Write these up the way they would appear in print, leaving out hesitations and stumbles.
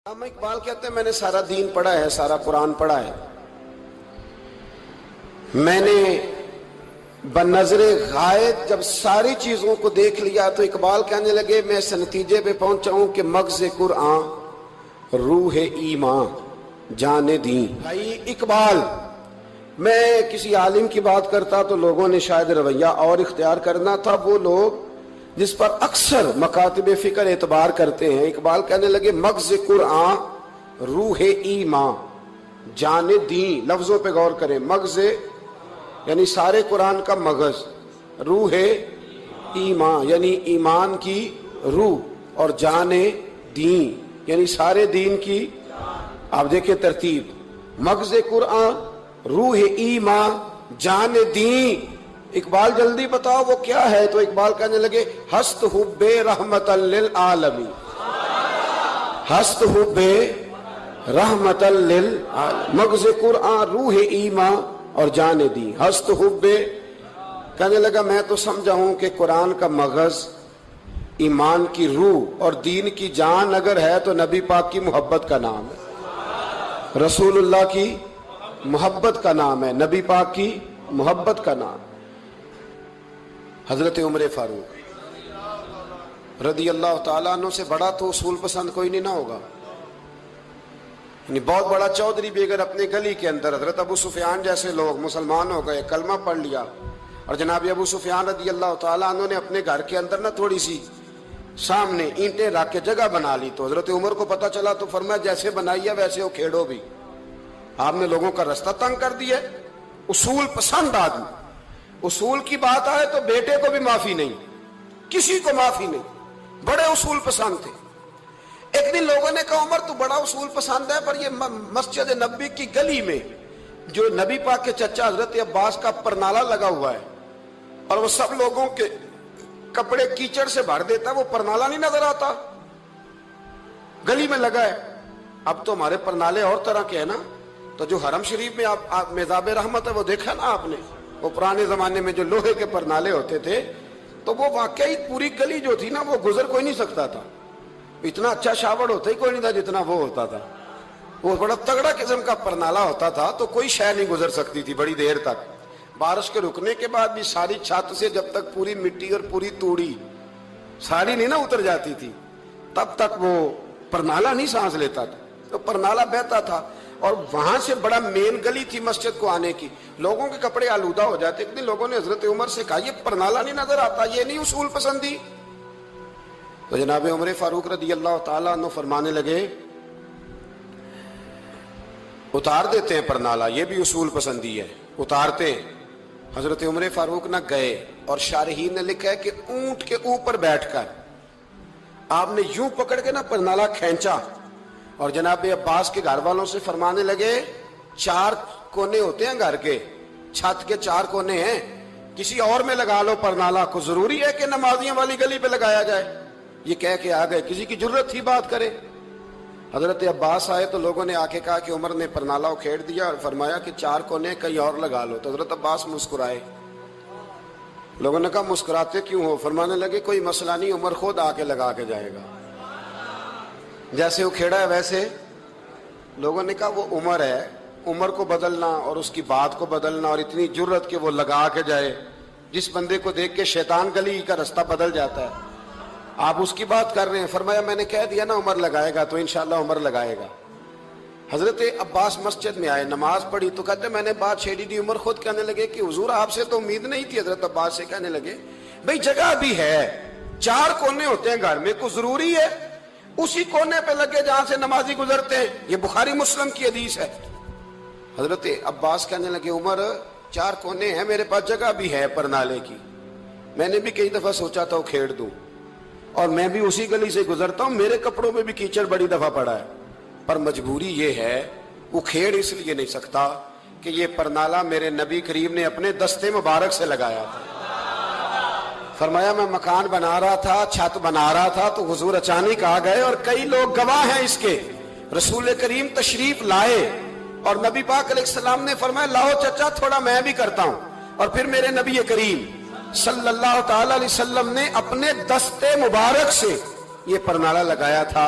علامہ اقبال کہتے ہیں میں نے سارا دین پڑھا ہے، سارا قرآن پڑھا ہے، میں نے بنظر غائب جب ساری چیزوں کو دیکھ لیا تو اقبال کہنے لگے میں اس نتیجے پہ پہنچا ہوں کہ مغز قرآن روح ایمان جان دین۔ بھائی اقبال، میں کسی عالم کی بات کرتا تو لوگوں نے شاید رویہ اور اختیار کرنا تھا، وہ لوگ جس پر اکثر مکاتب فکر اعتبار کرتے ہیں۔ اقبال کہنے لگے مغز قرآن روح ایمان جان دین۔ لفظوں پہ غور کریں، مغز یعنی سارے قرآن کا مغز، روح ایمان یعنی ایمان کی روح، اور جان دین یعنی سارے دین کی۔ آپ دیکھیں ترتیب، مغز قرآن روح ایمان جان دین۔ اقبال جلدی بتاؤ وہ کیا ہے؟ تو اقبال کہنے لگے ہست حب رحمت للعالمین، ہست حب رحمت للعالمین، مغز قرآن روح ایمان اور جان دین۔ ہست حب کہنے لگا میں تو سمجھا ہوں کہ قرآن کا مغز ایمان کی روح اور دین کی جان اگر ہے تو نبی پاک کی محبت کا نام ہے، رسول اللہ کی محبت کا نام ہے، نبی پاک کی محبت کا نام۔ حضرت عمر فاروق رضی اللہ تعالیٰ عنہ سے بڑا تو اصول پسند کوئی نہیں نہ ہوگا، یعنی بہت بڑا چودھری بھی اگر اپنے گلی کے اندر حضرت ابو سفیان جیسے لوگ مسلمان ہو گئے، کلمہ پڑھ لیا، اور جناب ابو سفیان رضی اللہ تعالیٰ عنہ نے اپنے گھر کے اندر نہ تھوڑی سی سامنے اینٹیں رکھ کے جگہ بنا لی، تو حضرت عمر کو پتہ چلا تو فرمایا جیسے بنائی ہے ویسے وہ کھیڑو بھی، آپ نے لوگوں کا رستہ تنگ کر دیا۔ اصول پسند آدمی، اصول کی بات آئے تو بیٹے کو بھی معافی نہیں، کسی کو معافی نہیں، بڑے اصول پسند تھے۔ ایک دن لوگوں نے کہا عمر تو بڑا اصول پسند ہے، پر یہ مسجد نبی کی گلی میں جو نبی پاک کے چچا حضرت عباس کا پرنالہ لگا ہوا ہے اور وہ سب لوگوں کے کپڑے کیچڑ سے بھر دیتا ہے، وہ پرنالہ نہیں نظر آتا؟ گلی میں لگا ہے۔ اب تو ہمارے پرنالے اور طرح کے ہیں نا، تو جو حرم شریف میں آپ میزاب رحمت ہے وہ دیکھا نا آپ نے، وہ پرانے زمانے میں جو لوہے کے پرنالے ہوتے تھے، تو وہ واقعی پوری گلی جو تھی نا وہ گزر کوئی نہیں سکتا تھا، اتنا اچھا شاور ہوتا ہی کوئی نہیں تھا جتنا وہ ہوتا تھا، وہ بڑا تگڑا قسم کا پرنالہ ہوتا تھا، تو کوئی شے نہیں گزر سکتی تھی بڑی دیر تک۔ بارش کے رکنے کے بعد بھی ساری چھت سے جب تک پوری مٹی اور پوری توڑی ساری نہیں نہ اتر جاتی تھی تب تک وہ پرنالہ نہیں سانس لیتا تھا، تو پرنالہ بہتا تھا، اور وہاں سے بڑا مین گلی تھی مسجد کو آنے کی، لوگوں کے کپڑے آلودہ ہو جاتے۔ ایک دن لوگوں نے حضرت عمر سے کہا یہ پرنالہ نہیں نظر آتا، یہ نہیں اصول پسندی؟ تو جناب عمر فاروق رضی اللہ تعالیٰ عنہ فرمانے لگے اتار دیتے ہیں پرنالہ، یہ بھی اصول پسندی ہے، اتارتے ہیں۔ حضرت عمر فاروق نہ گئے، اور شارحین نے لکھا ہے کہ اونٹ کے اوپر بیٹھ کر آپ نے یوں پکڑ کے نا پرنالہ کھینچا، اور جناب عباس کے گھر والوں سے فرمانے لگے 4 کونے ہوتے ہیں گھر کے، چھت کے 4 کونے ہیں، کسی اور میں لگا لو پرنالہ، کو ضروری ہے کہ نمازیوں والی گلی پہ لگایا جائے؟ یہ کہہ کے آ گئے، کسی کی ضرورت تھی بات کرے؟ حضرت عباس آئے تو لوگوں نے آ کے کہا کہ عمر نے پرنالہ کھیڑ دیا اور فرمایا کہ 4 کونے کہیں اور لگا لو، تو حضرت عباس مسکرائے۔ لوگوں نے کہا مسکراتے کیوں ہو؟ فرمانے لگے کوئی مسئلہ نہیں، عمر خود آ کے لگا کے جائے گا، جیسے وہ کھیڑا ہے ویسے۔ لوگوں نے کہا وہ عمر ہے، عمر کو بدلنا اور اس کی بات کو بدلنا اور اتنی جرت کہ وہ لگا کے جائے، جس بندے کو دیکھ کے شیطان گلی کا رستہ بدل جاتا ہے، آپ اس کی بات کر رہے ہیں۔ فرمایا میں نے کہہ دیا نا عمر لگائے گا، تو انشاءاللہ عمر لگائے گا۔ حضرت عباس مسجد میں آئے، نماز پڑھی تو کہتے میں نے بات چھیڑی دی۔ عمر خود کہنے لگے کہ حضور آپ سے تو امید نہیں تھی۔ حضرت عباس سے کہنے لگے بھئی جگہ بھی ہے، 4 کونے ہوتے ہیں گھر میں، کو ضروری ہے اسی کونے پہ لگے جہاں سے نمازی گزرتے ہیں؟ یہ بخاری مسلم کی حدیث ہے۔ حضرت عباس کہنے لگے عمر 4 کونے ہیں، میرے پاس جگہ بھی ہے پرنالے کی، میں نے بھی کئی دفعہ سوچا تھا وہ کھیڑ دوں، اور میں بھی اسی گلی سے گزرتا ہوں، میرے کپڑوں میں بھی کیچڑ بڑی دفعہ پڑا ہے، پر مجبوری یہ ہے وہ کھیڑ اس لیے نہیں سکتا کہ یہ پرنالہ میرے نبی کریم نے اپنے دستے مبارک سے لگایا تھا۔ فرمایا میں مکان بنا رہا تھا، چھت بنا رہا تھا، تو حضور اچانک آ گئے، اور کئی لوگ گواہ ہیں اس کے، رسول کریم تشریف لائے اور نبی پاک علیہ السلام نے فرمایا لاؤ چچا تھوڑا میں بھی کرتا ہوں، اور پھر میرے نبی کریم صلی اللہ تعالی علیہ وسلم نے اپنے دستے مبارک سے یہ پرنالہ لگایا تھا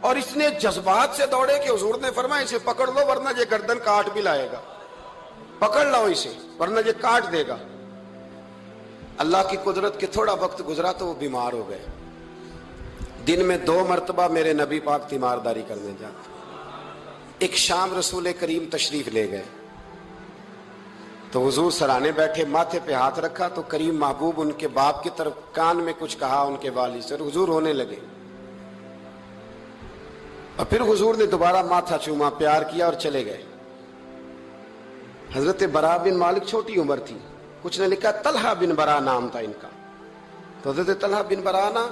اور اس نے جذبات سے دوڑے کہ حضور نے فرمایا اسے پکڑ لو ورنہ یہ گردن کاٹ بھی لائے گا، پکڑ لو اسے ورنہ یہ کاٹ دے گا۔ اللہ کی قدرت کے تھوڑا وقت گزرا تو وہ بیمار ہو گئے۔ دن میں 2 مرتبہ میرے نبی پاک تیمارداری کرنے جاتے۔ ایک شام رسول کریم تشریف لے گئے تو حضور سرانے بیٹھے، ماتھے پہ ہاتھ رکھا تو کریم محبوب ان کے باپ کی طرف کان میں کچھ کہا ان کے والد سے، حضور ہونے لگے، اور پھر حضور نے دوبارہ ماتھا چوما، پیار کیا اور چلے گئے۔ حضرت برا بن مالک چھوٹی عمر تھی، کچھ نے لکھا طلحہ بن برا نام تھا ان کا، تو حضرت طلحہ بن برا نا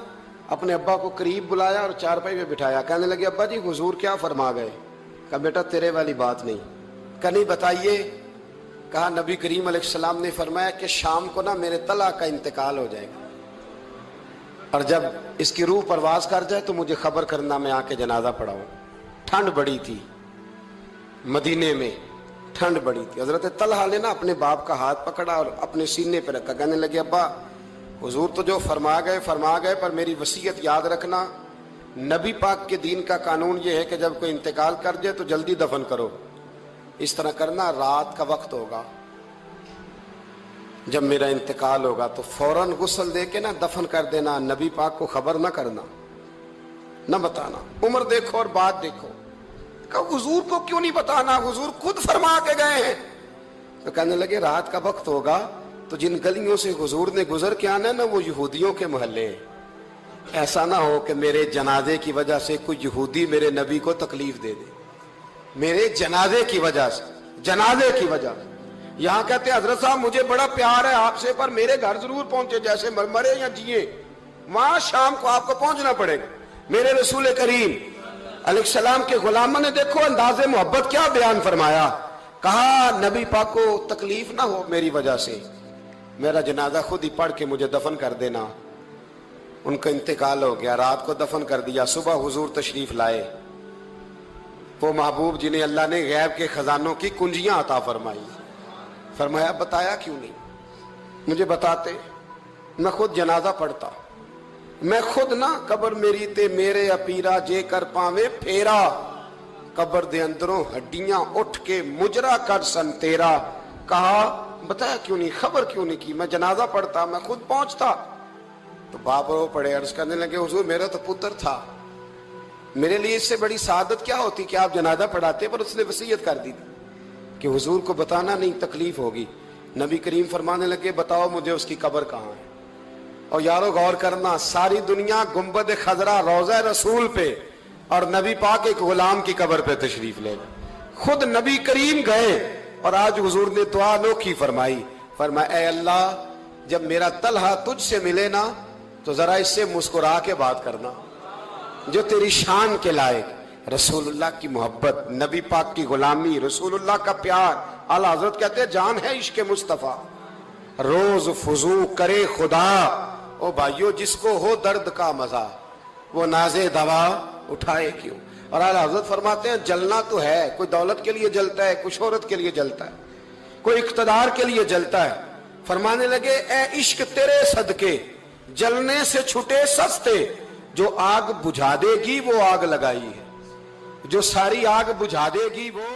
اپنے ابا کو قریب بلایا اور چارپائی پہ بٹھایا، کہنے لگے ابا جی حضور کیا فرما گئے؟ کہا بیٹا تیرے والی بات نہیں۔ کہا نہیں بتائیے۔ کہا نبی کریم علیہ السلام نے فرمایا کہ شام کو نا میرے طلحہ کا انتقال ہو جائے گا، اور جب اس کی روح پرواز کر جائے تو مجھے خبر کرنا، میں آ کے جنازہ پڑھاؤں۔ ٹھنڈ بڑی تھی، مدینے میں ٹھنڈ بڑی تھی۔ حضرت طلحہ نے نا اپنے باپ کا ہاتھ پکڑا اور اپنے سینے پہ رکھا، کہنے لگے ابا حضور تو جو فرما گئے پر میری وصیت یاد رکھنا، نبی پاک کے دین کا قانون یہ ہے کہ جب کوئی انتقال کر جائے تو جلدی دفن کرو، اس طرح کرنا رات کا وقت ہوگا، جب میرا انتقال ہوگا تو فوراً غسل دے کے نا دفن کر دینا، نبی پاک کو خبر نہ کرنا، نہ بتانا۔ عمر دیکھو اور بات دیکھو۔ کہا حضور کو کیوں نہیں بتانا، حضور خود فرما کے گئے ہیں۔ تو کہنے لگے رات کا وقت ہوگا تو جن گلیوں سے حضور نے گزر کے آنا ہے نا وہ یہودیوں کے محلے ہیں، ایسا نہ ہو کہ میرے جنازے کی وجہ سے کوئی یہودی میرے نبی کو تکلیف دے دے، میرے جنازے کی وجہ سے، جنازے کی وجہ سے۔ یہاں کہتے ہیں حضرت صاحب مجھے بڑا پیار ہے آپ سے پر میرے گھر ضرور پہنچے، جیسے مرے یا جیے، وہاں شام کو آپ کو پہنچنا پڑے گا۔ میرے رسول کریم علیہ السلام کے غلاموں نے دیکھو انداز محبت کیا بیان فرمایا، کہا نبی پاک کو تکلیف نہ ہو میری وجہ سے، میرا جنازہ خود ہی پڑھ کے مجھے دفن کر دینا۔ ان کا انتقال ہو گیا، رات کو دفن کر دیا، صبح حضور تشریف لائے، وہ محبوب جنہیں اللہ نے غیب کے خزانوں کی کنجیاں عطا فرمائی۔ فرمایا بتایا کیوں نہیں، مجھے بتاتے، میں خود جنازہ پڑھتا، میں خود نہ قبر میری تے میرے اپیرا جے کر پاوے پھیرا، قبر دے اندروں ہڈیاں اٹھ کے مجرا کر سن تیرا۔ کہا بتایا کیوں نہیں، خبر کیوں نہیں کی، میں جنازہ پڑھتا، میں خود پہنچتا۔ تو باپ رو پڑے، عرض کرنے لگے حضور میرا تو پتر تھا، میرے لیے اس سے بڑی سعادت کیا ہوتی کہ آپ جنازہ پڑھاتے، پر اس نے وصیت کر دی تھی کہ حضور کو بتانا نہیں، تکلیف ہوگی۔ نبی کریم فرمانے لگے بتاؤ مجھے اس کی قبر کہاں ہے۔ اور یارو غور کرنا، ساری دنیا گنبد خضرا روضہ رسول پہ اور نبی پاک ایک غلام کی قبر پہ تشریف لے گئے، خود نبی کریم گئے، اور آج حضور نے دعا انوکھی فرمائی، فرمایا اے اللہ جب میرا طلحہ تجھ سے ملے نا تو ذرا اس سے مسکرا کے بات کرنا، جو تیری شان کے لائق، رسول اللہ کی محبت، نبی پاک کی غلامی، رسول اللہ کا پیار۔ اعلیٰ حضرت کہتے ہیں جان ہے عشق مصطفیٰ، روز فضو کرے خدا، او بھائیو جس کو ہو درد کا مزہ وہ نازے دوا اٹھائے کیوں۔ اور اعلیٰ حضرت فرماتے ہیں جلنا تو ہے، کوئی دولت کے لیے جلتا ہے، کوئی شہرت کے لیے جلتا ہے، کوئی اقتدار کے لیے جلتا ہے۔ فرمانے لگے اے عشق تیرے صدقے جلنے سے چھٹے سستے، جو آگ بجھا دے گی وہ آگ لگائی ہے، جو ساری آگ بجھا دے گی وہ